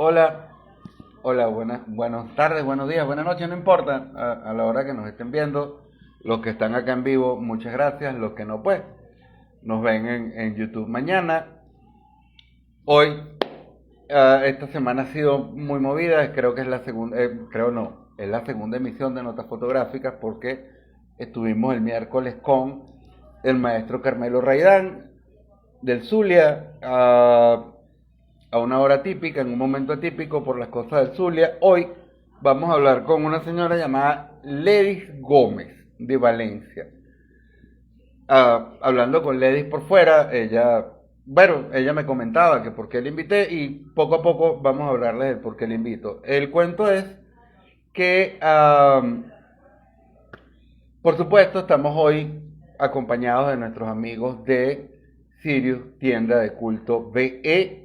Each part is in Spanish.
Hola, hola, buenas tardes, buenos días, buenas noches, no importa, a la hora que nos estén viendo, los que están acá en vivo, muchas gracias, los que no, pues, nos ven en YouTube mañana. Hoy, esta semana ha sido muy movida, creo que es la segunda, creo no, es la segunda emisión de Notas Fotográficas porque estuvimos el miércoles con el maestro Carmelo Raidán del Zulia a una hora típica, en un momento atípico por las cosas del Zulia. Hoy vamos a hablar con una señora llamada Ledis Gómez de Valencia. Hablando con Ledis por fuera, ella me comentaba que por qué le invité y poco a poco vamos a hablarles del por qué le invito. El cuento es que, por supuesto, estamos hoy acompañados de nuestros amigos de Sirius, tienda de culto BE.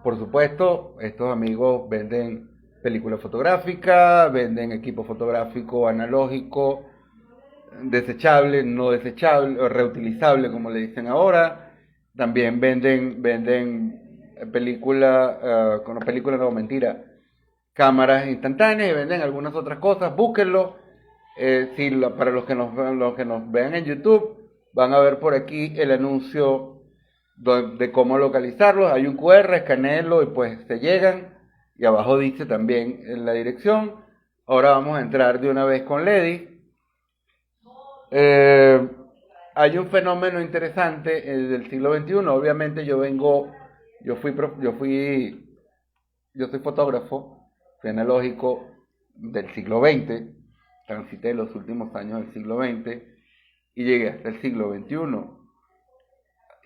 Por supuesto, estos amigos venden película fotográfica, venden equipo fotográfico analógico, desechable, no desechable, o reutilizable como le dicen ahora. También venden película no, mentira, cámaras instantáneas y venden algunas otras cosas. Búsquenlo. Para los que nos vean en YouTube, van a ver por aquí el anuncio de cómo localizarlos. Hay un QR, escaneenlo y pues se llegan. Y abajo dice también en la dirección. Ahora vamos a entrar de una vez con Lady. Eh, Hay un fenómeno interesante del siglo XXI. Obviamente yo fui, yo fui, yo soy fotógrafo, fui analógico del siglo XX, transité los últimos años del siglo XX y llegué hasta el siglo XXI.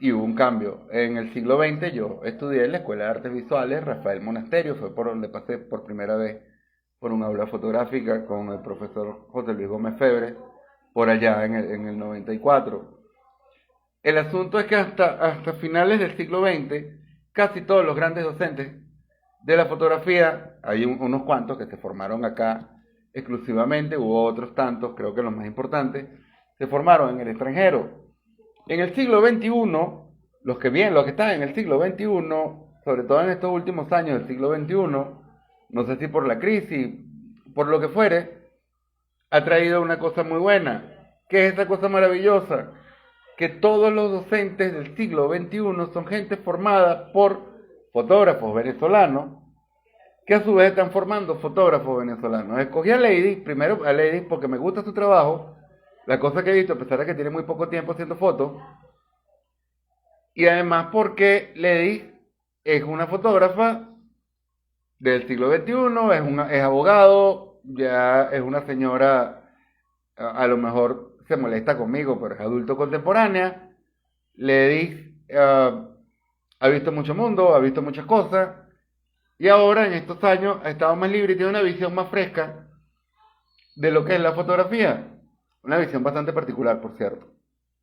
Y hubo un cambio. En el siglo XX yo estudié en la Escuela de Artes Visuales Rafael Monasterio, fue por donde pasé por primera vez por un aula fotográfica con el profesor José Luis Gómez Febre, por allá en el 94. El asunto es que hasta finales del siglo XX, casi todos los grandes docentes de la fotografía, hay unos cuantos que se formaron acá exclusivamente, hubo otros tantos, creo que los más importantes, se formaron en el extranjero. En el siglo XXI, los que están en el siglo XXI, sobre todo en estos últimos años del siglo XXI, no sé si por la crisis, por lo que fuere, ha traído una cosa muy buena. ¿Qué es esa cosa maravillosa? Que todos los docentes del siglo XXI son gente formada por fotógrafos venezolanos, que a su vez están formando fotógrafos venezolanos. Escogí a Lady, primero a Lady porque me gusta su trabajo, la cosa que he visto, a pesar de que tiene muy poco tiempo haciendo fotos, y además porque Lady es una fotógrafa del siglo XXI, es abogado, ya es una señora, a lo mejor se molesta conmigo, pero es adulto contemporánea. Lady ha visto mucho mundo, ha visto muchas cosas, y ahora en estos años ha estado más libre y tiene una visión más fresca de lo que es la fotografía. Una visión bastante particular, por cierto.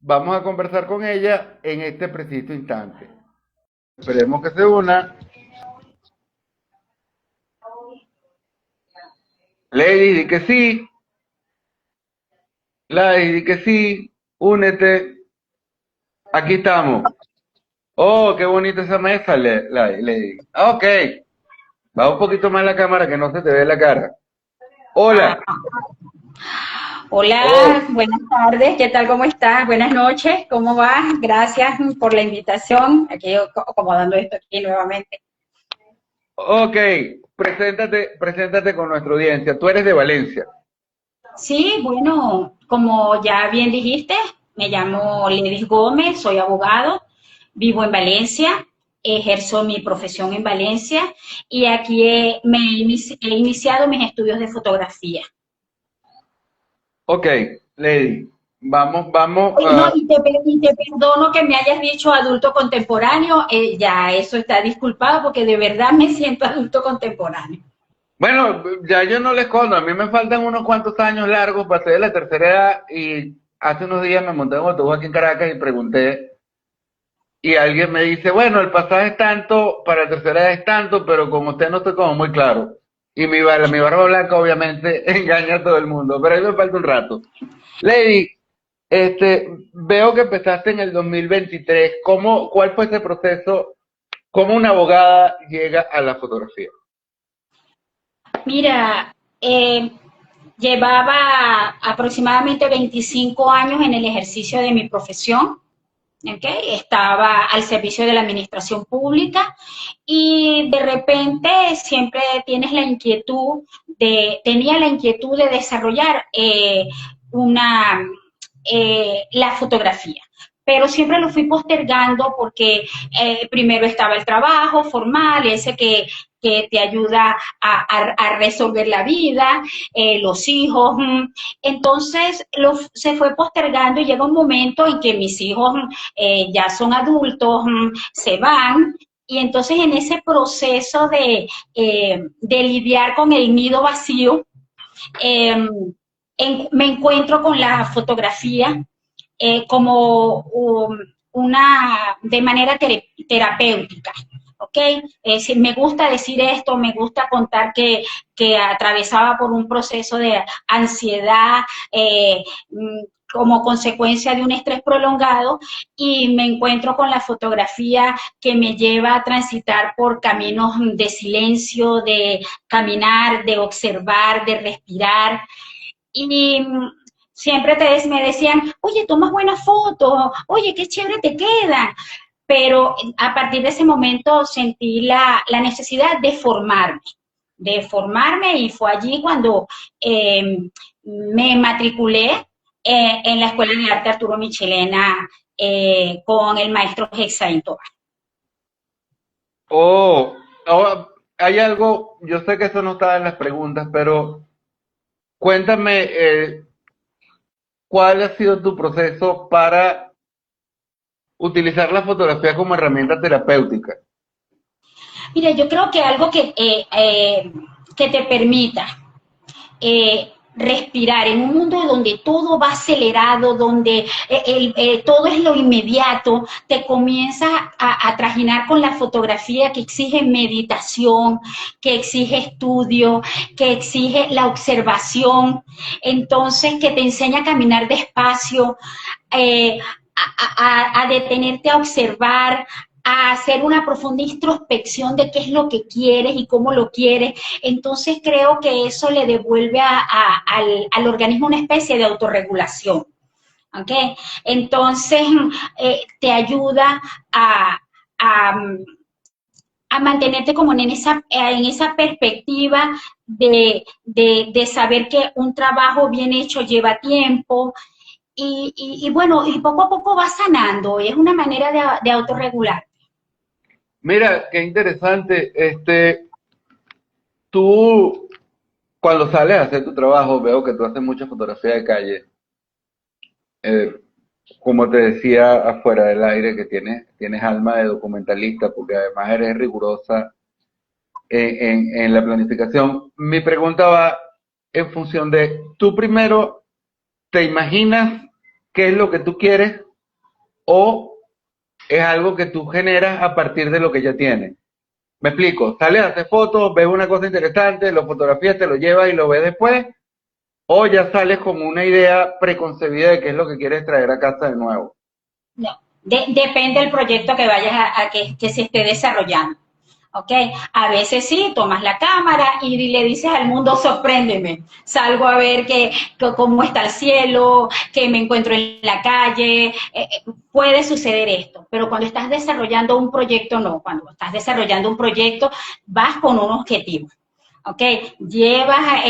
Vamos a conversar con ella en este preciso instante. Esperemos que se una. Lady, di que sí. Lady, di que sí. Únete. Aquí estamos. Oh, qué bonita esa mesa, Lady. Ok. Va un poquito más la cámara que no se te ve la cara. Ah, Hola. hola, Oh, buenas tardes, ¿qué tal? ¿Cómo estás? Buenas noches, ¿cómo vas? Gracias por la invitación, aquí acomodando esto aquí nuevamente. ok. Preséntate con nuestra audiencia. Tú eres de Valencia. Sí, bueno, como ya bien dijiste, me llamo Ledis Gómez, soy abogado, vivo en Valencia, ejerzo mi profesión en Valencia y aquí he iniciado mis estudios de fotografía. Ok, Lady. Vamos. Oye, no, y te perdono que me hayas dicho adulto contemporáneo, ya eso está disculpado porque de verdad me siento adulto contemporáneo. Bueno, ya yo no le escondo, a mí me faltan unos cuantos años largos para ser de la tercera edad y hace unos días me monté en un autobús aquí en Caracas y pregunté y alguien me dice, bueno, el pasaje es tanto, para la tercera edad es tanto, pero como usted no estoy como muy claro. Y mi barba blanca obviamente engaña a todo el mundo, pero ahí me falta un rato. Lady, veo que empezaste en el 2023. ¿Cuál fue ese proceso? ¿Cómo una abogada llega a la fotografía? Mira, llevaba aproximadamente 25 años en el ejercicio de mi profesión. ¿Okay? Estaba al servicio de la administración pública y de repente siempre tenía la inquietud de desarrollar la fotografía. Pero siempre lo fui postergando porque primero estaba el trabajo formal, ese que te ayuda a resolver la vida, los hijos. Entonces se fue postergando y llega un momento en que mis hijos ya son adultos, se van. Y entonces en ese proceso de lidiar con el nido vacío, eh, me encuentro con la fotografía como de manera terapéutica. ¿Ok? Me gusta decir esto, me gusta contar que atravesaba por un proceso de ansiedad como consecuencia de un estrés prolongado y me encuentro con la fotografía que me lleva a transitar por caminos de silencio, de caminar, de observar, de respirar. Y siempre me decían, oye, tomas buenas fotos, oye, qué chévere te queda. Pero a partir de ese momento sentí la necesidad de formarme y fue allí cuando me matriculé en la Escuela de Arte Arturo Michelena con el maestro Hexaín Tobar. Oh, ahora, hay algo, yo sé que eso no estaba en las preguntas, pero cuéntame, ¿cuál ha sido tu proceso para utilizar la fotografía como herramienta terapéutica? Mira, yo creo que algo que te permita respirar en un mundo donde todo va acelerado, donde todo es lo inmediato, te comienza a trajinar con la fotografía que exige meditación, que exige estudio, que exige la observación, entonces que te enseña a caminar despacio, eh, a detenerte a observar, a hacer una profunda introspección de qué es lo que quieres y cómo lo quieres. Entonces creo que eso le devuelve al organismo una especie de autorregulación. ¿Okay? Entonces te ayuda a, a mantenerte como en esa perspectiva de saber que un trabajo bien hecho lleva tiempo, y bueno, y poco a poco va sanando, es una manera de autorregular. Mira, qué interesante, tú cuando sales a hacer tu trabajo, veo que tú haces mucha fotografía de calle. Eh, Como te decía afuera del aire, que tienes alma de documentalista, porque además eres rigurosa en la planificación. Mi pregunta va en función de, tú primero te imaginas qué es lo que tú quieres o es algo que tú generas a partir de lo que ya tienes. Me explico, sales a hacer fotos, ves una cosa interesante, lo fotografías, te lo llevas y lo ves después, o ya sales con una idea preconcebida de qué es lo que quieres traer a casa de nuevo. No, depende del proyecto que vayas que se esté desarrollando. ¿Ok? A veces sí, tomas la cámara y le dices al mundo, sorpréndeme. Salgo a ver cómo está el cielo, que me encuentro en la calle. Puede suceder esto, pero cuando estás desarrollando un proyecto, no. Cuando estás desarrollando un proyecto, vas con un objetivo. ¿Ok? Llevas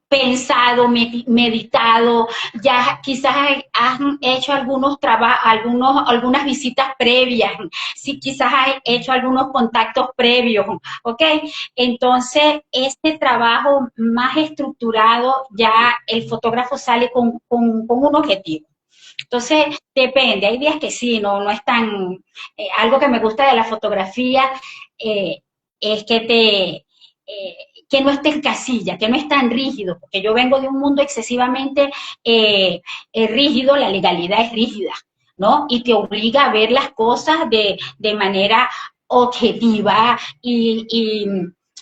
pensado, meditado, ya quizás has hecho algunas visitas previas, sí, quizás has hecho algunos contactos previos, ¿ok? Entonces, este trabajo más estructurado, ya el fotógrafo sale con un objetivo. Entonces, depende, hay días que sí, no es tan... algo que me gusta de la fotografía es que no esté en casilla, que no es tan rígido, porque yo vengo de un mundo excesivamente rígido, la legalidad es rígida, ¿no? Y te obliga a ver las cosas de manera objetiva y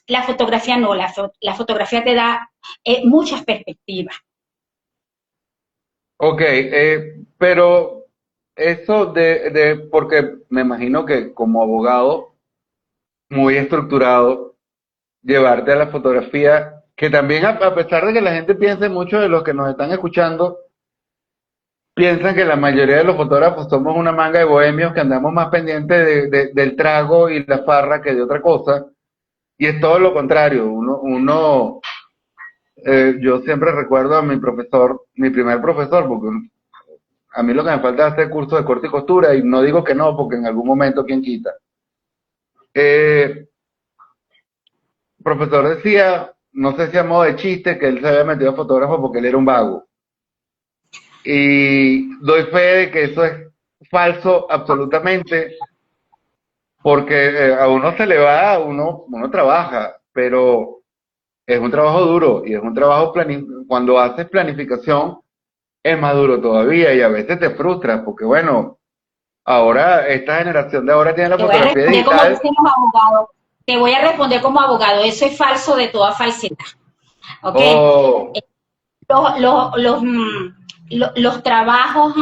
la fotografía no, la fotografía te da muchas perspectivas. Ok, pero eso porque me imagino que como abogado muy estructurado, llevarte a la fotografía, que también a pesar de que la gente piense, muchos de los que nos están escuchando piensan que la mayoría de los fotógrafos somos una manga de bohemios que andamos más pendientes del trago y la farra que de otra cosa, y es todo lo contrario. Yo siempre recuerdo a mi profesor, mi primer profesor, porque a mí lo que me falta es hacer curso de corte y costura, y no digo que no, porque en algún momento, quién quita. Eh, profesor decía, no sé si a modo de chiste, que él se había metido a fotógrafo porque él era un vago. Y doy fe de que eso es falso absolutamente, porque a uno se le va, uno trabaja, pero es un trabajo duro y es un trabajo cuando haces planificación es más duro todavía y a veces te frustras porque bueno, ahora esta generación de ahora tiene la Te voy a fotografía responder como digital. dicen los abogados. Te voy a responder como abogado. Eso es falso de toda falsedad. ¿Ok? O Los trabajos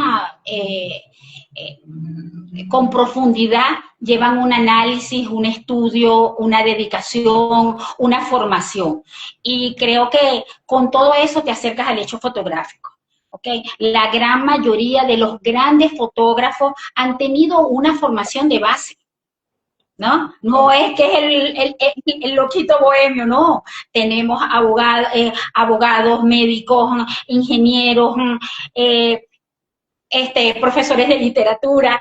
con profundidad llevan un análisis, un estudio, una dedicación, una formación. Y creo que con todo eso te acercas al hecho fotográfico. ¿Okay? La gran mayoría de los grandes fotógrafos han tenido una formación de base. ¿No? No es que es el loquito bohemio, no. Tenemos abogados, médicos, ingenieros, profesores de literatura,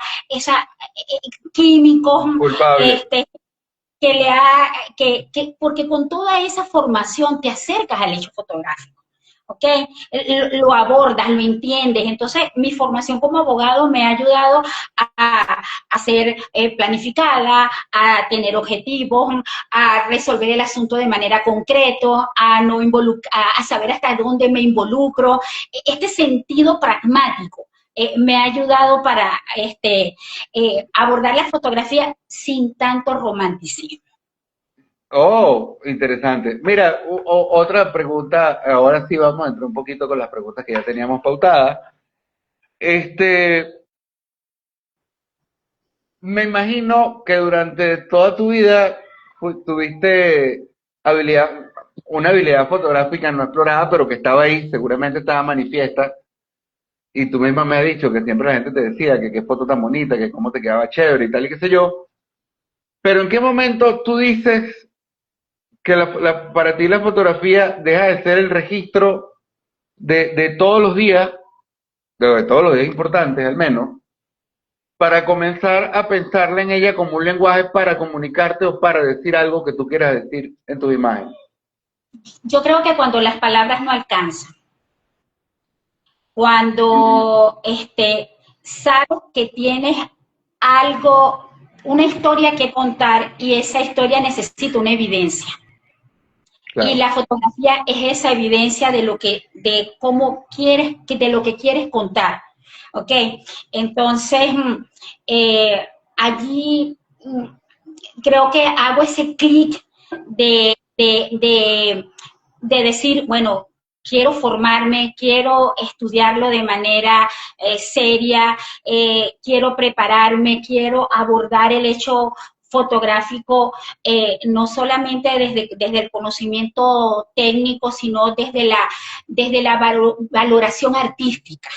químicos, culpable. este, porque con toda esa formación te acercas al hecho fotográfico. ¿Ok? Lo abordas, lo entiendes. Entonces, mi formación como abogado me ha ayudado a ser planificada, a tener objetivos, a resolver el asunto de manera concreta, a saber hasta dónde me involucro. Este sentido pragmático me ha ayudado para abordar la fotografía sin tanto romanticismo. Oh, interesante. Mira, otra pregunta, ahora sí vamos a entrar un poquito con las preguntas que ya teníamos pautadas. Este, Me imagino que durante toda tu vida tuviste habilidad, una habilidad fotográfica no explorada, pero que estaba ahí, seguramente estaba manifiesta. Y tú misma me has dicho que siempre la gente te decía que qué foto tan bonita, que cómo te quedaba chévere y tal y qué sé yo. Pero ¿en qué momento tú dices que para ti la fotografía deja de ser el registro de todos los días, de todos los días importantes al menos, para comenzar a pensarla en ella como un lenguaje para comunicarte o para decir algo que tú quieras decir en tus imágenes? Yo creo que cuando las palabras no alcanzan, cuando sabes que tienes algo, una historia que contar y esa historia necesita una evidencia. Y Claro. la fotografía es esa evidencia de cómo quieres, de lo que quieres contar. ¿Ok? Entonces, allí creo que hago ese clic de, de, de, de decir, bueno, quiero formarme, quiero estudiarlo de manera seria, quiero prepararme, quiero abordar el hecho fotográfico, no solamente desde el conocimiento técnico, sino desde la valoración artística,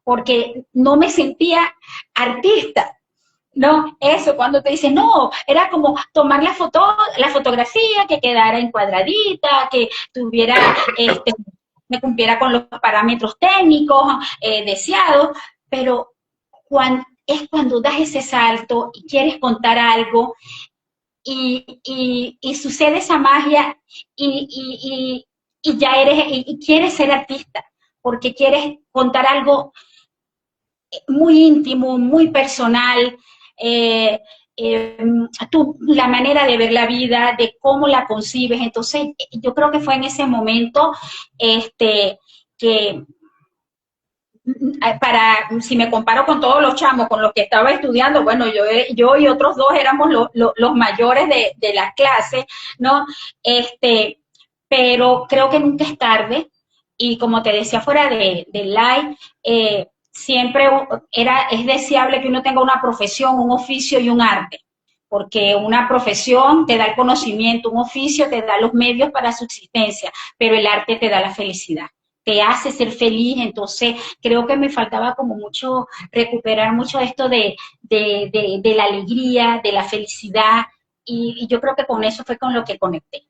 porque no me sentía artista. No, eso, cuando te dicen, no, era como tomar la fotografía, que quedara encuadradita, que tuviera, me cumpliera con los parámetros técnicos deseados, pero es cuando das ese salto y quieres contar algo y sucede esa magia y ya y quieres ser artista, porque quieres contar algo muy íntimo, muy personal, eh, eh, la manera de ver la vida, de cómo la concibes. Entonces, yo creo que fue en ese momento que si me comparo con todos los chamos con los que estaba estudiando, bueno, yo y otros dos éramos los mayores de la clase, ¿no? Pero creo que nunca es tarde y como te decía fuera de live, siempre es deseable que uno tenga una profesión, un oficio y un arte, porque una profesión te da el conocimiento, un oficio te da los medios para subsistencia, pero el arte te da la felicidad, te hace ser feliz. Entonces creo que me faltaba como mucho, recuperar mucho esto de la alegría, de la felicidad, y yo creo que con eso fue con lo que conecté.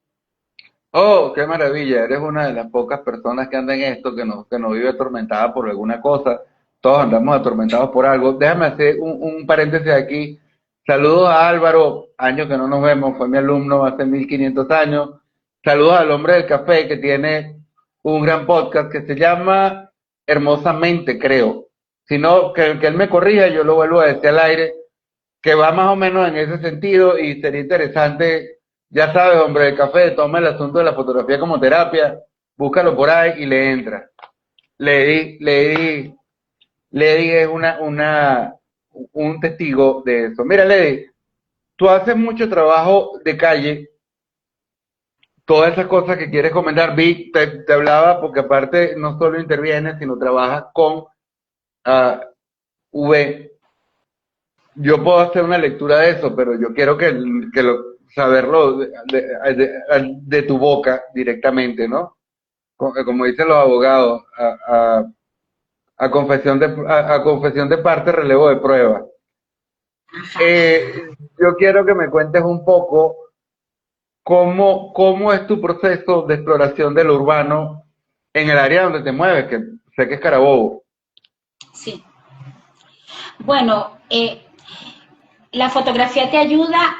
Oh, qué maravilla. Eres una de las pocas personas que andan en esto, que no vive atormentada por alguna cosa. Todos andamos atormentados por algo. Déjame hacer un paréntesis aquí. Saludos a Álvaro, años que no nos vemos, fue mi alumno hace 1500 años. Saludos al hombre del café que tiene un gran podcast que se llama Hermosamente, creo. Si no, que él me corrija, yo lo vuelvo a decir al aire, que va más o menos en ese sentido y sería interesante, ya sabes, hombre, el café toma el asunto de la fotografía como terapia, búscalo por ahí y le entra. Lady es un testigo de eso. Mira, Lady, tú haces mucho trabajo de calle, todas esas cosas que quieres comentar, vi, te hablaba porque aparte no solo intervienes, sino trabajas con ah, V. Yo puedo hacer una lectura de eso, pero yo quiero saberlo de tu boca directamente, ¿no? Como dicen los abogados, a confesión de parte, relevo de prueba. Yo quiero que me cuentes un poco cómo es tu proceso de exploración del urbano en el área donde te mueves, que sé que es Carabobo. Sí. Bueno, la fotografía te ayuda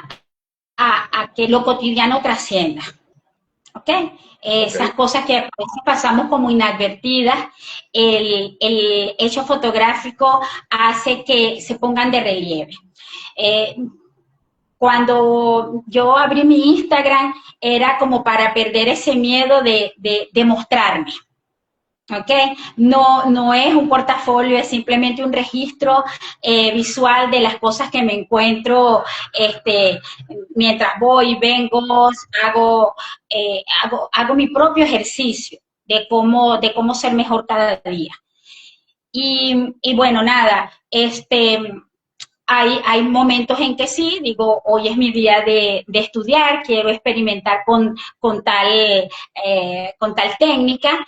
a que lo cotidiano trascienda, ¿ok? Ok. Esas cosas que a veces pasamos como inadvertidas, el hecho fotográfico hace que se pongan de relieve. Eh, Cuando yo abrí mi Instagram era como para perder ese miedo de mostrarme. ¿Ok? No es un portafolio, es simplemente un registro visual de las cosas que me encuentro mientras voy, vengo, hago mi propio ejercicio de cómo ser mejor cada día. Y bueno, nada, hay momentos en que sí, digo, hoy es mi día de estudiar, quiero experimentar con tal técnica,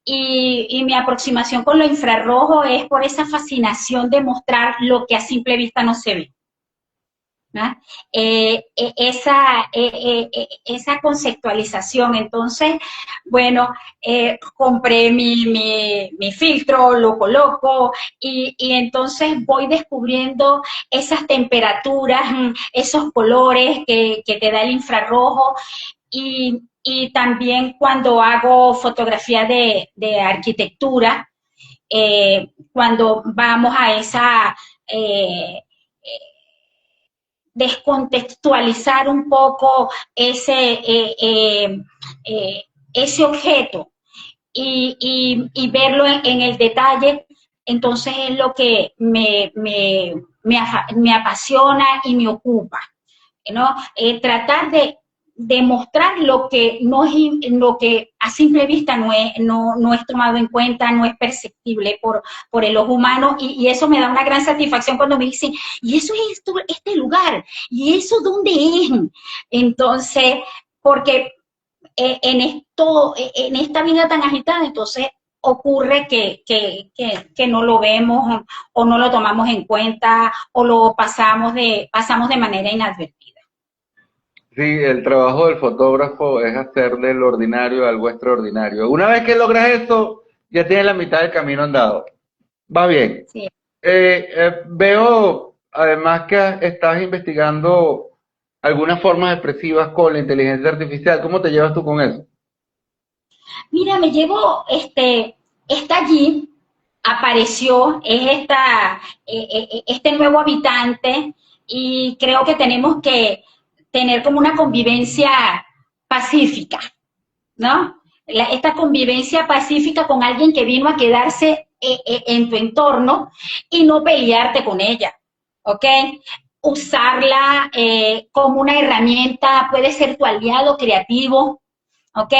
y mi aproximación con lo infrarrojo es por esa fascinación de mostrar lo que a simple vista no se ve, ¿no? Esa conceptualización. Entonces, bueno, compré mi filtro, lo coloco y entonces voy descubriendo esas temperaturas, esos colores que te da el infrarrojo. Y también cuando hago fotografía de arquitectura, cuando vamos a esa descontextualizar un poco ese objeto y verlo en el detalle, entonces es lo que me apasiona y me ocupa, ¿no? Tratar de demostrar lo que no es, lo que a simple vista no es tomado en cuenta, no es perceptible por el ojo humano, y eso me da una gran satisfacción cuando me dicen, y eso es este lugar, y eso dónde es. Entonces, porque en esta vida tan agitada, entonces ocurre que no lo vemos o no lo tomamos en cuenta o lo pasamos de manera inadvertida. Sí, el trabajo del fotógrafo es hacer del ordinario algo extraordinario. Una vez que logras eso, ya tienes la mitad del camino andado. Va bien. Sí. Veo además que estás investigando algunas formas expresivas con la inteligencia artificial. ¿Cómo te llevas tú con eso? Mira, me llevo, está allí, apareció, este nuevo habitante, y creo que tenemos que tener como una convivencia pacífica, ¿no? Esta convivencia pacífica con alguien que vino a quedarse en tu entorno y no pelearte con ella, ¿ok? Usarla como una herramienta, puede ser tu aliado creativo, ¿ok?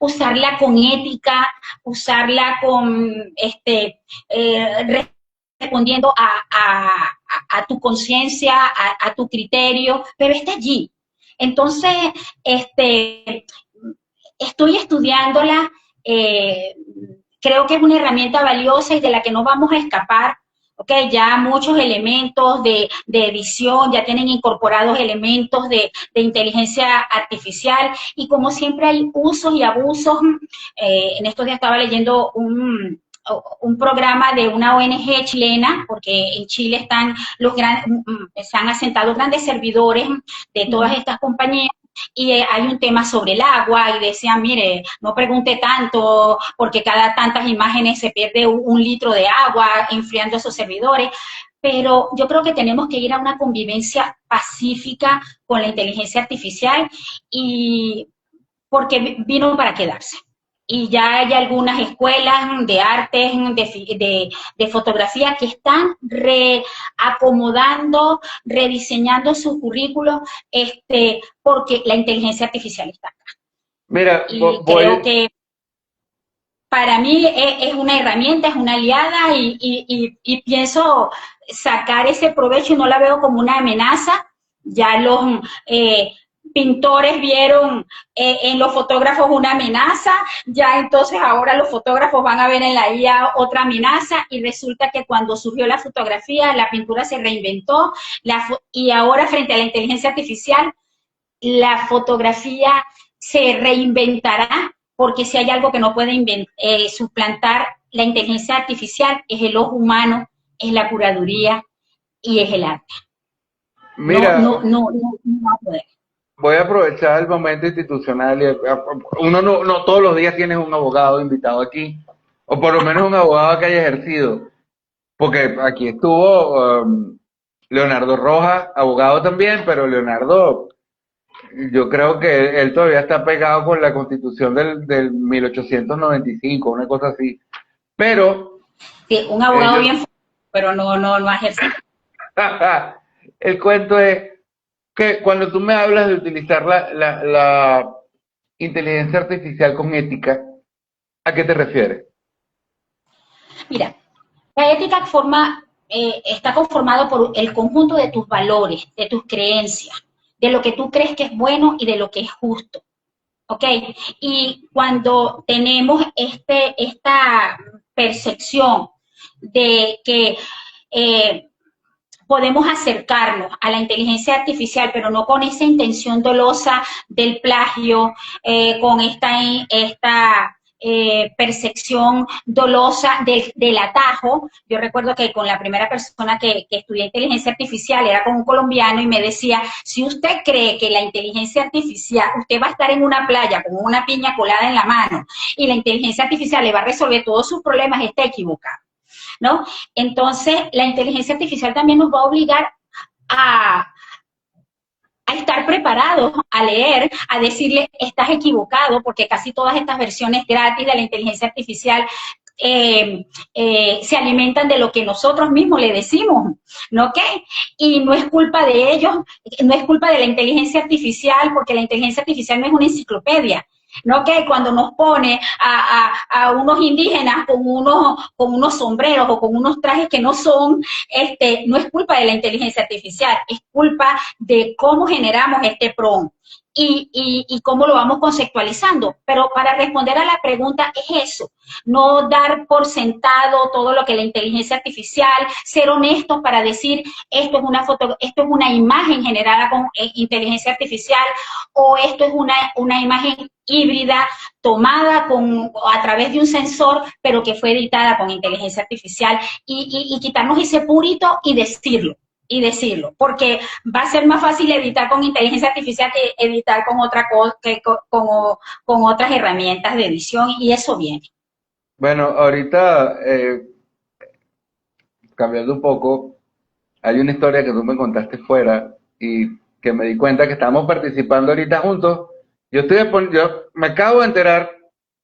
Usarla con ética, usarla con respondiendo a tu conciencia, a tu criterio, pero está allí. Entonces, estoy estudiándola, creo que es una herramienta valiosa y de la que no vamos a escapar. Okay, ya muchos elementos de edición ya tienen incorporados elementos de inteligencia artificial y como siempre hay usos y abusos. En estos días estaba leyendo un programa de una ONG chilena, porque en Chile están se han asentado grandes servidores de todas estas compañías, y hay un tema sobre el agua, y decían, mire, no pregunte tanto, porque cada tantas imágenes se pierde un litro de agua enfriando esos servidores, pero yo creo que tenemos que ir a una convivencia pacífica con la inteligencia artificial, y porque vino para quedarse. Y ya hay algunas escuelas de arte, de fotografía que están reacomodando, rediseñando sus currículos, porque la inteligencia artificial está acá. Mira, Y creo que para mí es una herramienta, es una aliada, y pienso sacar ese provecho y no la veo como una amenaza. Ya los pintores vieron en los fotógrafos una amenaza, ya entonces ahora los fotógrafos van a ver en la IA otra amenaza, y resulta que cuando surgió la fotografía, la pintura se reinventó, y ahora frente a la inteligencia artificial, la fotografía se reinventará, porque si hay algo que no puede suplantar la inteligencia artificial es el ojo humano, es la curaduría y es el arte. mira, No va a poder. voy a aprovechar el momento institucional. Uno no todos los días tienes un abogado invitado aquí, o por lo menos un abogado que haya ejercido, porque aquí estuvo Leonardo Rojas, abogado también, pero Leonardo, yo creo que él todavía está pegado con la Constitución del 1895, una cosa así. Pero Sí, un abogado ellos, bien, pero no ejerce. el cuento es que cuando tú me hablas de utilizar la inteligencia artificial con ética, ¿a qué te refieres? Mira, la ética está conformado por el conjunto de tus valores, de tus creencias, de lo que tú crees que es bueno y de lo que es justo. ¿Ok? Y cuando tenemos esta percepción de que podemos acercarnos a la inteligencia artificial, pero no con esa intención dolosa del plagio, con esta percepción dolosa del atajo. Yo recuerdo que con la primera persona que estudié inteligencia artificial era con un colombiano, y me decía, si usted cree que la inteligencia artificial, usted va a estar en una playa con una piña colada en la mano y la inteligencia artificial le va a resolver todos sus problemas, está equivocado, ¿no? Entonces, la inteligencia artificial también nos va a obligar a estar preparados, a leer, a decirle, estás equivocado, porque casi todas estas versiones gratis de la inteligencia artificial se alimentan de lo que nosotros mismos le decimos, ¿no? ¿Qué? Y no es culpa de ellos, no es culpa de la inteligencia artificial, porque la inteligencia artificial no es una enciclopedia, ¿no? Que cuando nos pone a unos indígenas con unos sombreros o con unos trajes que no son, no es culpa de la inteligencia artificial, es culpa de cómo generamos este prompt y cómo lo vamos conceptualizando. Pero para responder a la pregunta es eso, no dar por sentado todo lo que la inteligencia artificial, ser honestos para decir esto es una imagen generada con inteligencia artificial, o esto es una imagen híbrida tomada a través de un sensor, pero que fue editada con inteligencia artificial, y quitarnos ese purito y decirlo, porque va a ser más fácil editar con inteligencia artificial que editar con otra cosa, con otras herramientas de edición, y eso viene. Bueno, ahorita, cambiando un poco, hay una historia que tú me contaste fuera y que me di cuenta que estamos participando ahorita juntos. Yo me acabo de enterar,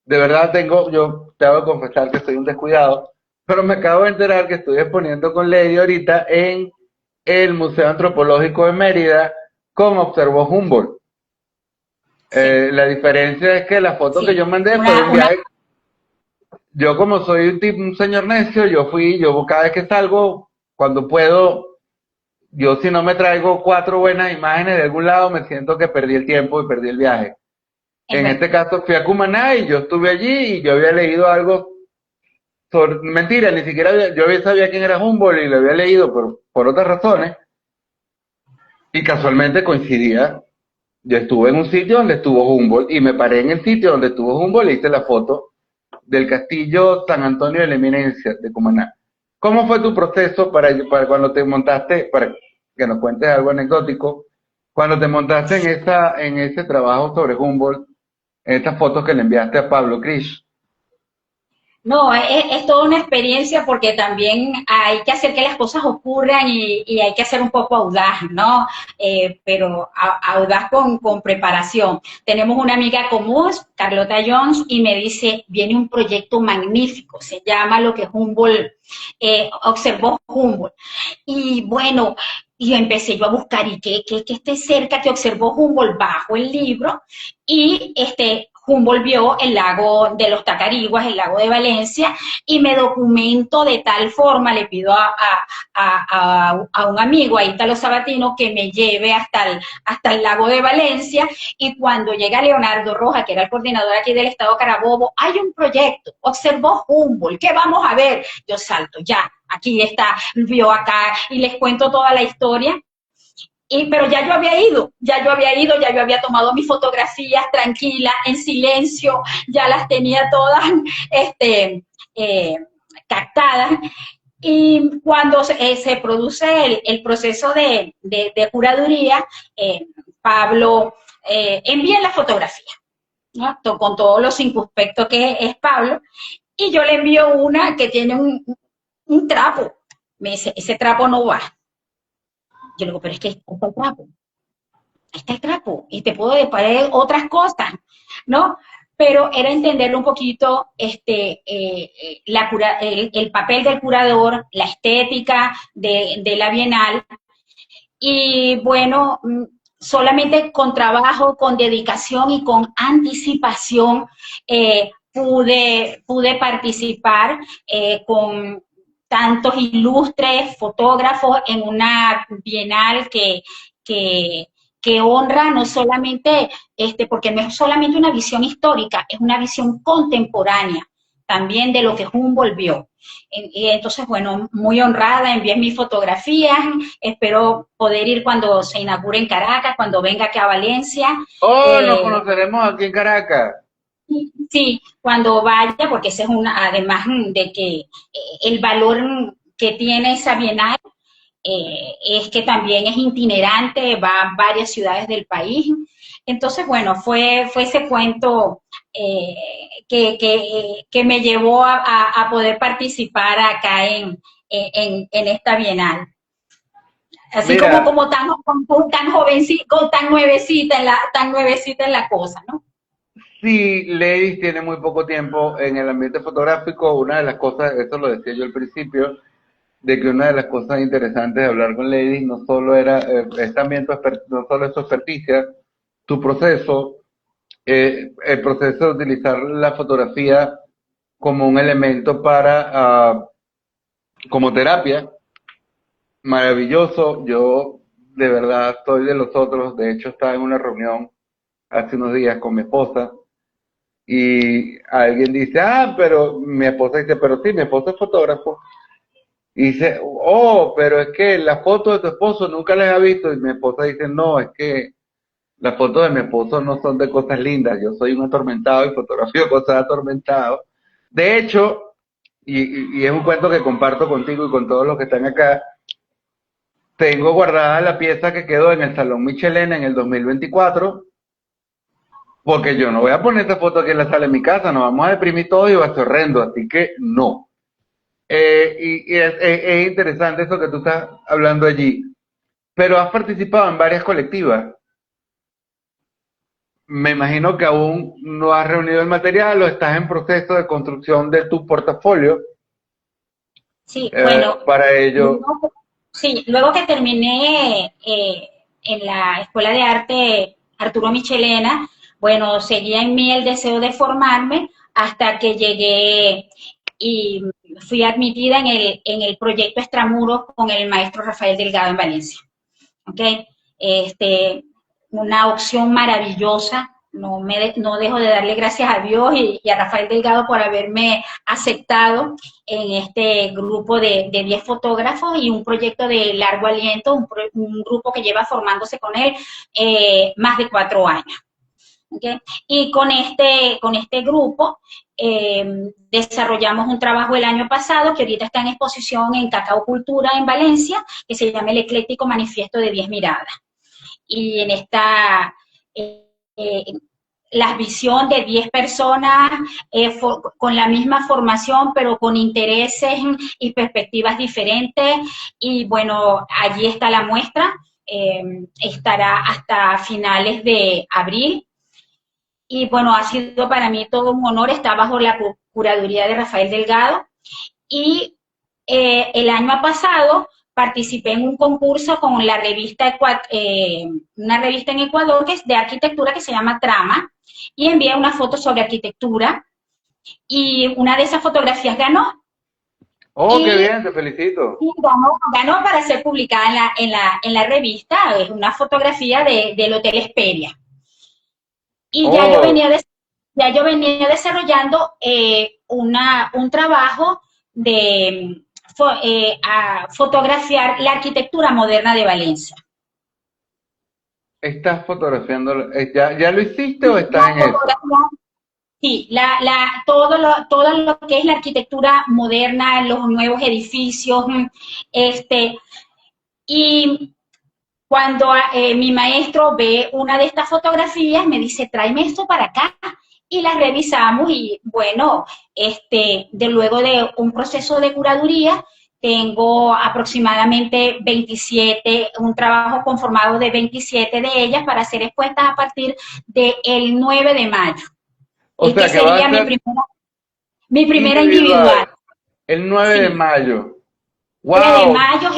de verdad yo te hago confesar que soy un descuidado, pero me acabo de enterar que estoy exponiendo con Lady ahorita en el Museo Antropológico de Mérida con Observó Humboldt. Sí. La diferencia es que la foto que Sí. yo mandé fue de un viaje. yo como soy un señor necio, yo cada vez que salgo, cuando puedo, yo si no me traigo cuatro buenas imágenes de algún lado, me siento que perdí el tiempo y perdí el viaje. Es En verdad. este caso fui a Cumaná y yo estuve allí y yo había leído algo sobre, mentira, ni siquiera yo había sabía quién era Humboldt y lo había leído por otras razones y casualmente coincidía. Yo estuve en un sitio donde estuvo Humboldt y me paré en el sitio donde estuvo Humboldt y hice la foto del castillo San Antonio de la Eminencia de Cumaná. ¿Cómo fue tu proceso para cuando te montaste, para que nos cuentes algo anecdótico, cuando te montaste en ese trabajo sobre Humboldt, en estas fotos que le enviaste a Pablo Krish? No, es toda una experiencia porque también hay que hacer que las cosas ocurran y hay que ser un poco audaz, ¿no? Pero audaz con preparación. Tenemos una amiga común, Carlota Jones, y me dice, viene un proyecto magnífico, se llama lo que Humboldt, observó Humboldt. Y bueno, y empecé yo a buscar, y que esté cerca, que observó Humboldt bajo el libro, y Humboldt vio el lago de los Tacariguas, el lago de Valencia, y me documento de tal forma, le pido a un amigo, a Ítalo Sabatino, que me lleve hasta el lago de Valencia, y cuando llega Leonardo Roja, que era el coordinador aquí del Estado Carabobo, hay un proyecto, observó Humboldt, ¿qué vamos a ver? Yo salto, ya, aquí está, vio acá, y les cuento toda la historia. Pero ya yo había ido, ya yo había tomado mis fotografías tranquila, en silencio, ya las tenía todas eh, captadas. Y cuando se produce el proceso de curaduría, Pablo envía la fotografía, ¿no? Con todos los circunspectos que es Pablo, y yo le envío una que tiene un trapo. Me dice, ese trapo no va. Yo le digo, pero es que está el trapo, está el trapo, y te puedo poner otras cosas, ¿no? Pero era entenderlo un poquito, el papel del curador, la estética de la Bienal, y bueno, solamente con trabajo, con dedicación y con anticipación pude participar con tantos ilustres fotógrafos en una bienal que, que honra no solamente, porque no es solamente una visión histórica, es una visión contemporánea también de lo que Humboldt vio. Y entonces, bueno, muy honrada, envié mis fotografías, espero poder ir cuando se inaugure en Caracas, cuando venga aquí a Valencia. Oh, nos Eh, conoceremos aquí en Caracas. sí, cuando vaya, porque ese es una, además de que el valor que tiene esa bienal es que también es itinerante, va a varias ciudades del país. Entonces, bueno, fue ese cuento que me llevó a poder participar acá en esta bienal. Así como, Mira, tan jovencita, tan nuevecita en la cosa, ¿no? sí, Ladies tiene muy poco tiempo en el ambiente fotográfico. Una de las cosas, eso lo decía yo al principio, de que una de las cosas interesantes de hablar con Ladies no solo era, es también no solo es tu experticia, tu proceso, el proceso de utilizar la fotografía como un elemento como terapia, maravilloso. Yo de verdad soy de los otros. De hecho, estaba en una reunión hace unos días con mi esposa y alguien dice, ah, pero mi esposa dice, pero sí, mi esposo es fotógrafo. Y dice, oh, pero es que las fotos de tu esposo nunca las ha visto. Y mi esposa dice, no, es que las fotos de mi esposo no son de cosas lindas. Yo soy un atormentado y fotografío cosas atormentadas. De hecho, y es un cuento que comparto contigo y con todos los que están acá, tengo guardada la pieza que quedó en el Salón Michelena en el 2024, porque yo no voy a poner esta foto aquí en la sala de mi casa, nos vamos a deprimir todos y va a ser horrendo, así que no. Es interesante eso que tú estás hablando allí, pero has participado en varias colectivas. Me imagino que aún no has reunido el material o estás en proceso de construcción de tu portafolio. Sí, bueno, Para ello, luego, sí, luego que terminé en la Escuela de Arte Arturo Michelena, bueno, seguía en mí el deseo de formarme, hasta que llegué y fui admitida en el proyecto Extramuros con el maestro Rafael Delgado en Valencia. ¿Okay? Una opción maravillosa. No dejo de darle gracias a Dios y a Rafael Delgado por haberme aceptado en este grupo de 10 fotógrafos y un proyecto de largo aliento, un grupo que lleva formándose con él más de 4 años. ¿Okay? Y con este grupo desarrollamos un trabajo el año pasado que ahorita está en exposición en Cacao Cultura en Valencia, que se llama El Ecléctico Manifiesto de 10 Miradas. Y en esta la visión de 10 personas con la misma formación, pero con intereses y perspectivas diferentes. Y bueno, allí está la muestra, estará hasta finales de abril. Y bueno, ha sido para mí todo un honor estar bajo la curaduría de Rafael Delgado. Y el año pasado participé en un concurso con la revista, una revista en Ecuador que es de arquitectura que se llama Trama, y envié una foto sobre arquitectura, y una de esas fotografías ganó. Oh, qué bien, te felicito. Y ganó para ser publicada en la revista. Es una fotografía del Hotel Esperia. Y ya yo venía desarrollando un trabajo de a fotografiar la arquitectura moderna de Valencia. ¿Estás fotografiando? ¿Ya lo hiciste o estás en eso? Sí, todo lo que es la arquitectura moderna, los nuevos edificios, y cuando mi maestro ve una de estas fotografías, me dice, tráeme esto para acá, y las revisamos, y bueno, luego de un proceso de curaduría, tengo aproximadamente 27, un trabajo conformado de 27 de ellas para ser expuestas a partir del 9 de mayo. O sea, que sería mi primera individual. El 9 Sí. de mayo. ¡Wow! 9 de mayo,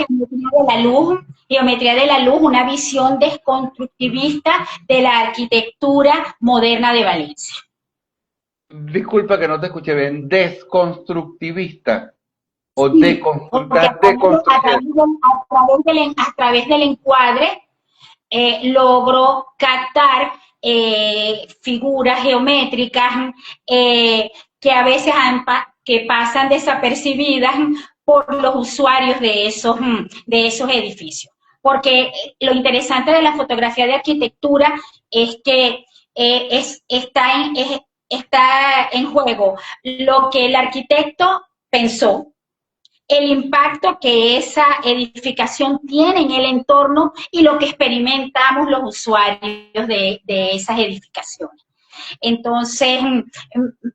geometría de la luz, una visión desconstructivista de la arquitectura moderna de Valencia. Disculpa que no te escuché bien, desconstructivista o sí, deconstructivista. A través del encuadre logro captar figuras geométricas que a veces que pasan desapercibidas por los usuarios de esos edificios. Porque lo interesante de la fotografía de arquitectura es que está en juego lo que el arquitecto pensó, el impacto que esa edificación tiene en el entorno y lo que experimentamos los usuarios de esas edificaciones. Entonces,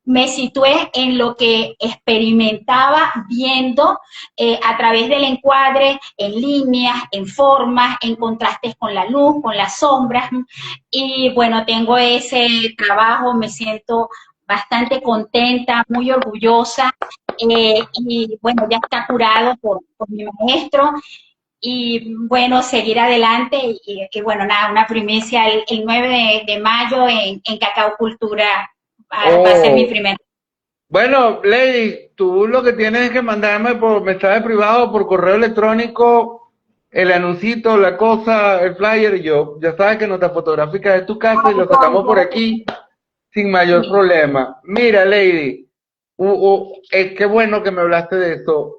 me situé en lo que experimentaba viendo a través del encuadre, en líneas, en formas, en contrastes con la luz, con las sombras. Y bueno, tengo ese trabajo, me siento bastante contenta, muy orgullosa. Y bueno, ya está curado por mi maestro. Y bueno, seguir adelante y bueno, nada, una primicia el 9 de mayo en Cacao Cultura va a ser mi primer. Bueno, Lady, tú lo que tienes es que mandarme por mensaje privado, por correo electrónico, el anuncito, la cosa, el flyer, y yo, ya sabes que nota fotográfica de tu casa y lo sacamos por aquí sin mayor problema. Mira, Lady, qué bueno que me hablaste de eso.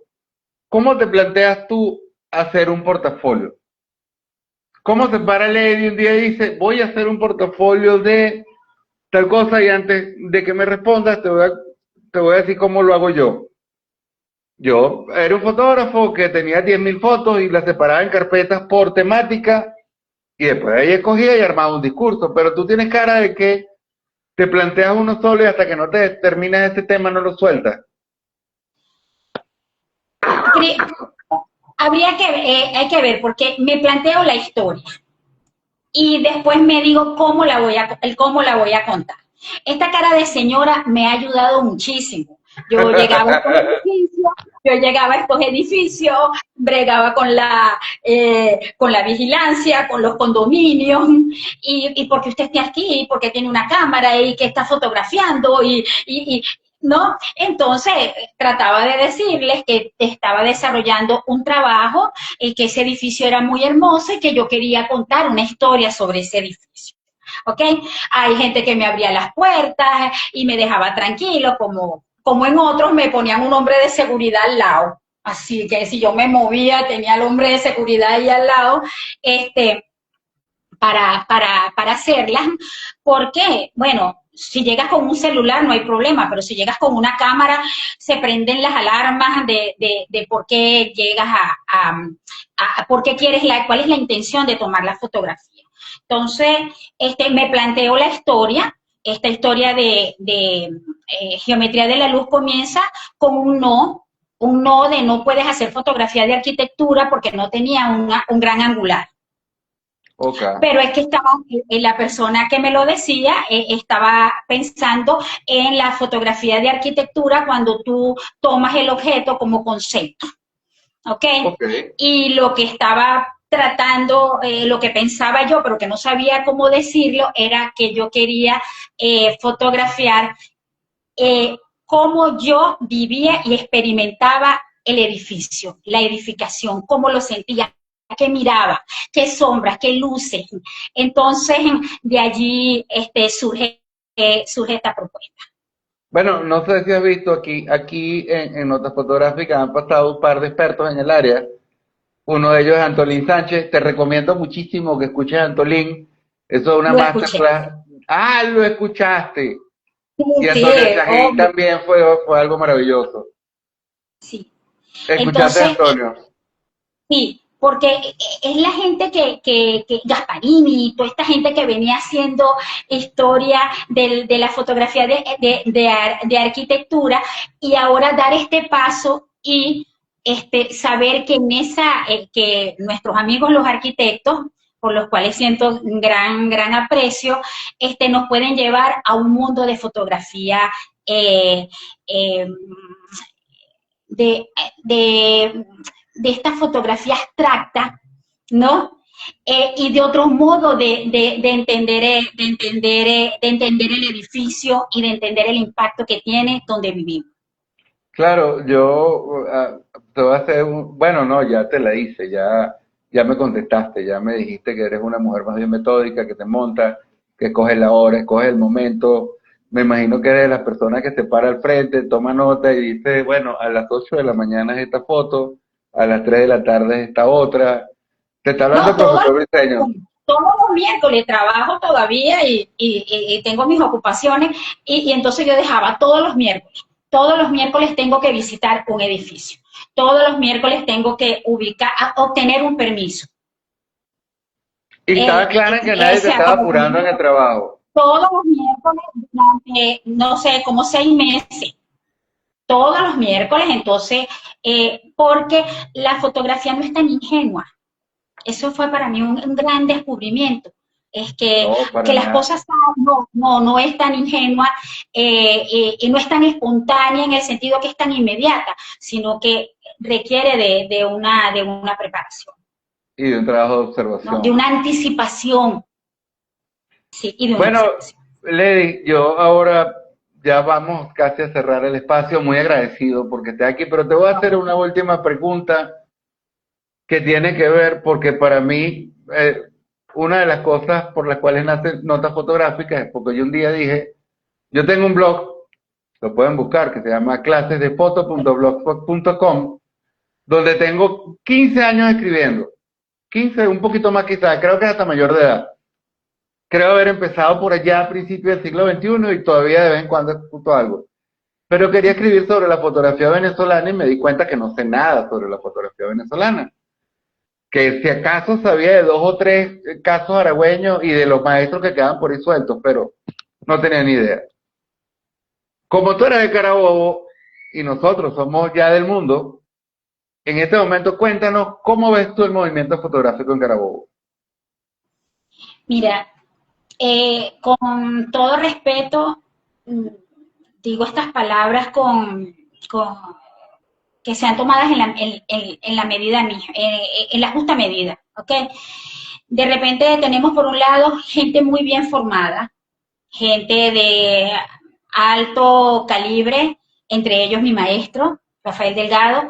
¿Cómo te planteas tú hacer un portafolio? ¿Cómo se para Lady un día y dice, voy a hacer un portafolio de tal cosa, y antes de que me respondas te voy a decir cómo lo hago yo? Yo era un fotógrafo que tenía 10.000 fotos y las separaba en carpetas por temática y después ahí escogía y armaba un discurso, pero tú tienes cara de que te planteas uno solo y hasta que no te terminas ese tema no lo sueltas. Hay que ver, porque me planteo la historia y después me digo cómo la voy a contar. Esta cara de señora me ha ayudado muchísimo, Yo llegaba a estos edificios, yo llegaba a estos edificios, bregaba con la vigilancia, con los condominios, y porque usted esté aquí, porque tiene una cámara y que está fotografiando, ¿no? Entonces, trataba de decirles que estaba desarrollando un trabajo y que ese edificio era muy hermoso y que yo quería contar una historia sobre ese edificio. ¿Ok? Hay gente que me abría las puertas y me dejaba tranquilo, como en otros me ponían un hombre de seguridad al lado. Así que si yo me movía, tenía al hombre de seguridad ahí al lado, este, para hacerlas. ¿Por qué? Bueno, si llegas con un celular no hay problema, pero si llegas con una cámara se prenden las alarmas de por qué llegas por qué quieres cuál es la intención de tomar la fotografía. Entonces, me planteo la historia. Esta historia de geometría de la luz comienza con un no de no puedes hacer fotografía de arquitectura porque no tenía un gran angular. Ok. Pero es que la persona que me lo decía estaba pensando en la fotografía de arquitectura cuando tú tomas el objeto como concepto, ¿ok? Ok. Y lo que estaba tratando, lo que pensaba yo, pero que no sabía cómo decirlo, era que yo quería fotografiar cómo yo vivía y experimentaba el edificio, la edificación, cómo lo sentía, qué miraba, qué sombras, qué luces. Entonces, de allí surge esta propuesta. Bueno, no sé si has visto aquí en Notas Fotográficas han pasado un par de expertos en el área. Uno de ellos es Antolín Sánchez. Te recomiendo muchísimo que escuches a Antolín. Eso es una Lo escuché. masterclass. Ah, lo escuchaste. Sí, Y sí, Antonio Chagín obvio, también fue algo maravilloso. sí. ¿Escuchaste a Entonces, Antonio? sí, porque es la gente que Gasparini, toda esta gente que venía haciendo historia de la fotografía de arquitectura y ahora dar este paso y saber que que nuestros amigos los arquitectos, por los cuales siento un gran aprecio, nos pueden llevar a un mundo de fotografía eh, eh, de, de, de esta fotografía abstracta, ¿no? Y de otro modo de entender el edificio y de entender el impacto que tiene donde vivimos. Claro, yo te voy a hacer bueno, no, ya te la hice, ya me contestaste, ya me dijiste que eres una mujer más bien metódica, que te monta, que coges la hora, coges el momento. Me imagino que eres de las personas que se para al frente, toma nota y dice, bueno, a las 8 de la mañana es esta foto, a las 3 de la tarde es esta otra. Te está hablando No, el profesor Briseño. todos los miércoles trabajo todavía y tengo mis ocupaciones y entonces yo dejaba todos los miércoles tengo que visitar un edificio, todos los miércoles tengo que obtener un permiso. Y estaba clara en que nadie O te sea, estaba como apurando en el trabajo. todos los miércoles durante, no sé, como 6 meses, todos los miércoles, entonces, porque la fotografía no es tan ingenua. Eso fue para mí un gran descubrimiento. Es No, para que las nada. cosas no es tan ingenua y no es tan espontánea en el sentido que es tan inmediata, sino que requiere de una preparación, Y de un trabajo de ¿no? De observación. una anticipación, sí, y de una Bueno, observación. Lady, yo ahora ya vamos casi a cerrar el espacio, muy agradecido porque estés aquí, pero te voy a hacer una última pregunta que tiene que ver, porque para mí, una de las cosas por las cuales nacen notas fotográficas es porque yo un día dije, yo tengo un blog, lo pueden buscar, que se llama clasesdefoto.blogspot.com, donde tengo 15 años escribiendo, 15, un poquito más quizás, creo que hasta mayor de edad. Creo haber empezado por allá a principios del siglo XXI y todavía de vez en cuando escucho algo. Pero quería escribir sobre la fotografía venezolana y me di cuenta que no sé nada sobre la fotografía venezolana. Que si acaso sabía de dos o tres casos aragüeños y de los maestros que quedaban por ahí sueltos, pero no tenía ni idea. Como tú eres de Carabobo y nosotros somos ya del mundo, en este momento cuéntanos cómo ves tú el movimiento fotográfico en Carabobo. Mira, con todo respeto, digo estas palabras con que sean tomadas en la medida mía, en la justa medida, ¿ok? De repente tenemos por un lado gente muy bien formada, gente de alto calibre, entre ellos mi maestro, Rafael Delgado,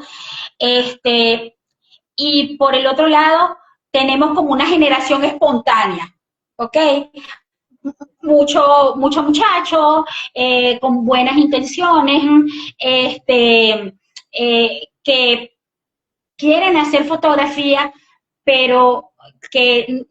y por el otro lado tenemos como una generación espontánea, ¿ok? Mucho muchacho, con buenas intenciones, que quieren hacer fotografía, pero que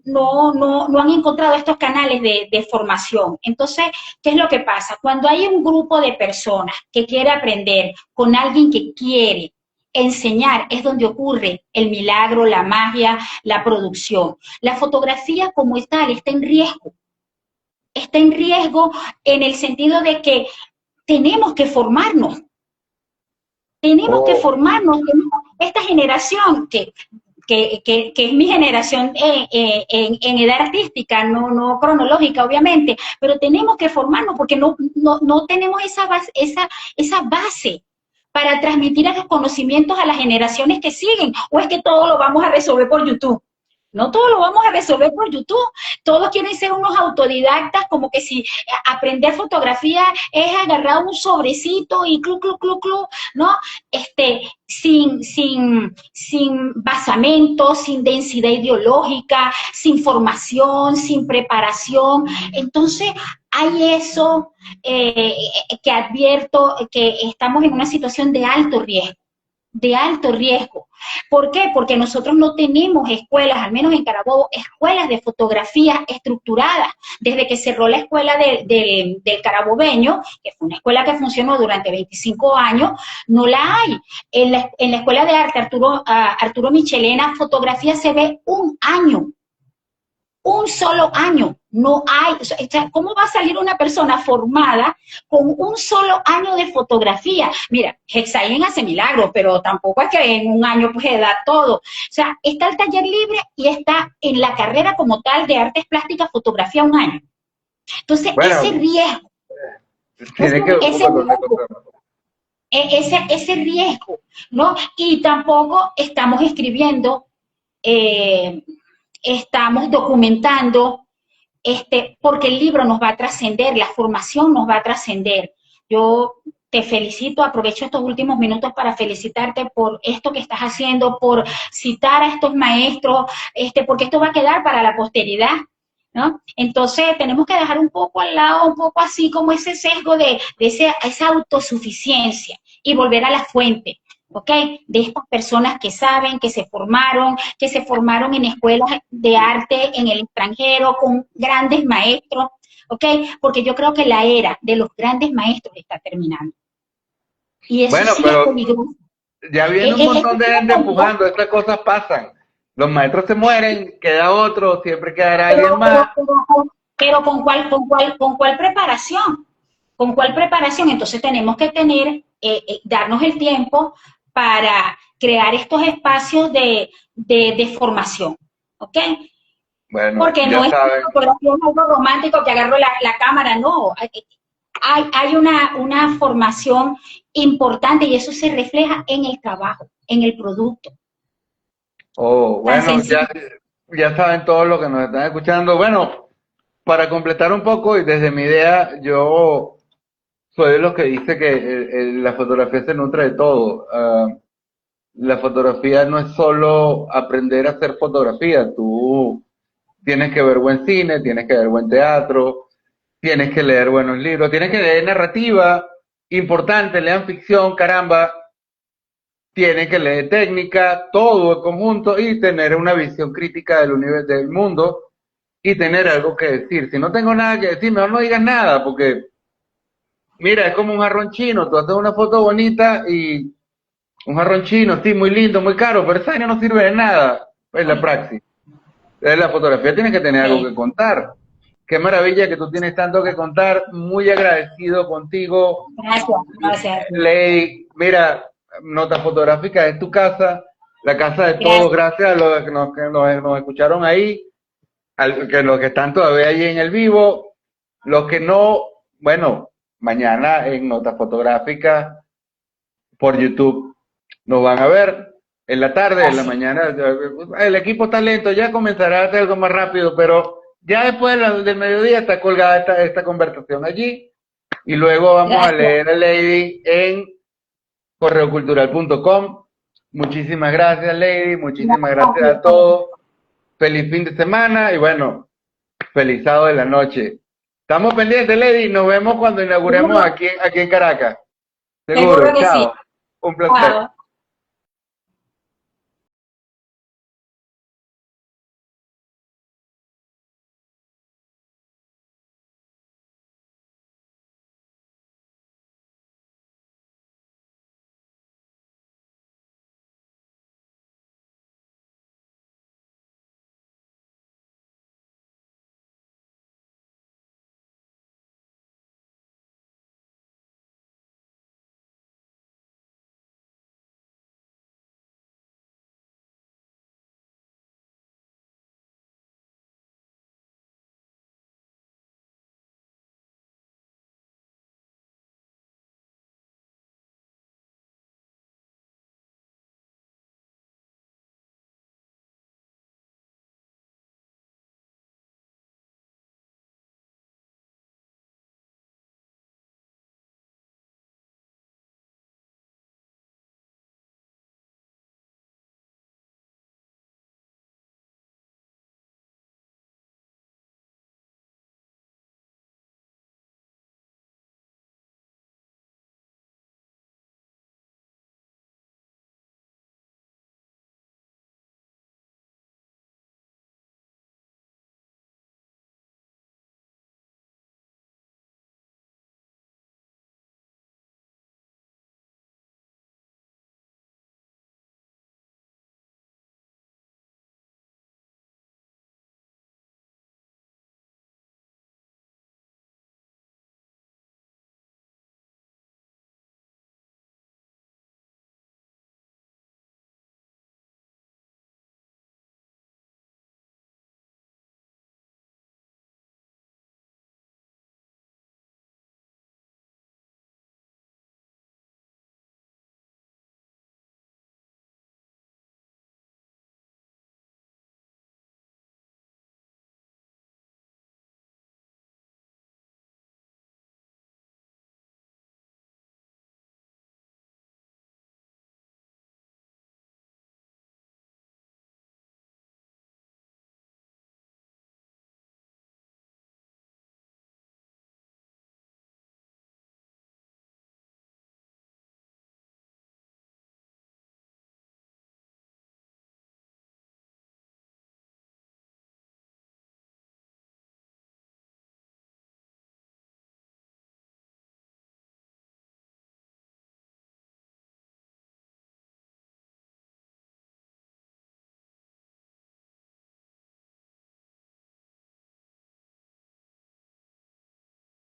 no han encontrado estos canales de formación. Entonces, ¿qué es lo que pasa? Cuando hay un grupo de personas que quiere aprender con alguien que quiere enseñar, es donde ocurre el milagro, la magia, la producción. La fotografía como tal está en riesgo en el sentido de que tenemos que formarnos, Oh, esta generación que es mi generación en edad artística, no cronológica, obviamente, pero tenemos que formarnos porque no tenemos esa base para transmitir esos conocimientos a las generaciones que siguen, o es que todo lo vamos a resolver por YouTube. No todo lo vamos a resolver por YouTube. Todos quieren ser unos autodidactas, como que si aprender fotografía es agarrar un sobrecito y clu, ¿no? Sin basamento, sin densidad ideológica, sin formación, sin preparación. Entonces, hay eso que advierto que estamos en una situación de alto riesgo. De alto riesgo. ¿Por qué? Porque nosotros no tenemos escuelas, al menos en Carabobo, escuelas de fotografía estructuradas. Desde que cerró la escuela del carabobeño, que fue una escuela que funcionó durante 25 años, no la hay. En la escuela de arte Arturo Michelena, fotografía se ve un solo año. No hay, o sea, ¿cómo va a salir una persona formada con un solo año de fotografía? Mira, Hexaín hace milagros, pero tampoco es que en un año pues da todo. O sea, está el taller libre y está en la carrera como tal de artes plásticas, fotografía un año. Entonces, ese bueno, riesgo, tiene que, ese riesgo, ese riesgo, ¿no? Y tampoco estamos escribiendo, eh, estamos documentando, porque el libro nos va a trascender, la formación nos va a trascender. Yo te felicito, aprovecho estos últimos minutos para felicitarte por esto que estás haciendo, por citar a estos maestros, porque esto va a quedar para la posteridad, ¿no? Entonces tenemos que dejar un poco al lado, un poco así como ese sesgo de esa autosuficiencia y volver a la fuente, ¿ok? De estas personas que saben, que se formaron en escuelas de arte en el extranjero con grandes maestros, ¿ok? Porque yo creo que la era de los grandes maestros está terminando. Y eso bueno, sí es pero peligroso. ya viene un Eso montón de sí es gente peligroso. empujando, estas cosas pasan. Los maestros se mueren, queda otro, siempre quedará Pero, alguien más. pero, pero, pero con cuál preparación? ¿Con cuál preparación? Entonces tenemos que darnos el tiempo para crear estos espacios de formación, ¿ok? Bueno, Porque no ya es saben. algo romántico que agarro la cámara, no. Hay una formación importante y eso se refleja en el trabajo, en el producto. Oh, Tan bueno, sencillo. ya saben todos los que nos están escuchando. Bueno, para completar un poco y desde mi idea, yo soy de los que dice que la fotografía se nutre de todo. La fotografía no es solo aprender a hacer fotografía, tú tienes que ver buen cine, tienes que ver buen teatro, tienes que leer buenos libros, tienes que leer narrativa, importante, lean ficción, caramba, tienes que leer técnica, todo el conjunto y tener una visión crítica del universo, del mundo y tener algo que decir. Si no tengo nada que decir, mejor no digas nada, porque mira, es como un jarrón chino, tú haces una foto bonita y un jarrón chino, sí, muy lindo, muy caro, pero esa vaina no sirve de nada en la praxis. La fotografía tiene que tener algo Sí. que contar. Qué maravilla que tú tienes tanto que contar. Muy agradecido contigo, Gracias, gracias, Ley. Mira, nota fotográfica es tu casa, la casa de todos. gracias. Gracias a los que nos escucharon ahí, a los que están todavía allí en el vivo. Los que no, bueno, mañana en Notas Fotográficas por YouTube. Nos van a ver en la tarde, en la Así. mañana. El equipo talento ya comenzará a hacer algo más rápido, pero ya después del mediodía está colgada esta conversación allí. Y luego vamos a Gracias. leer a Lady en correocultural.com. Muchísimas gracias, Lady. Muchísimas gracias a todos. Feliz fin de semana y bueno, feliz sábado de la noche. Estamos pendientes, Lady. Nos vemos cuando inauguremos Seguro, aquí en Caracas. Seguro. seguro que sí. Chao. Un placer. Chao.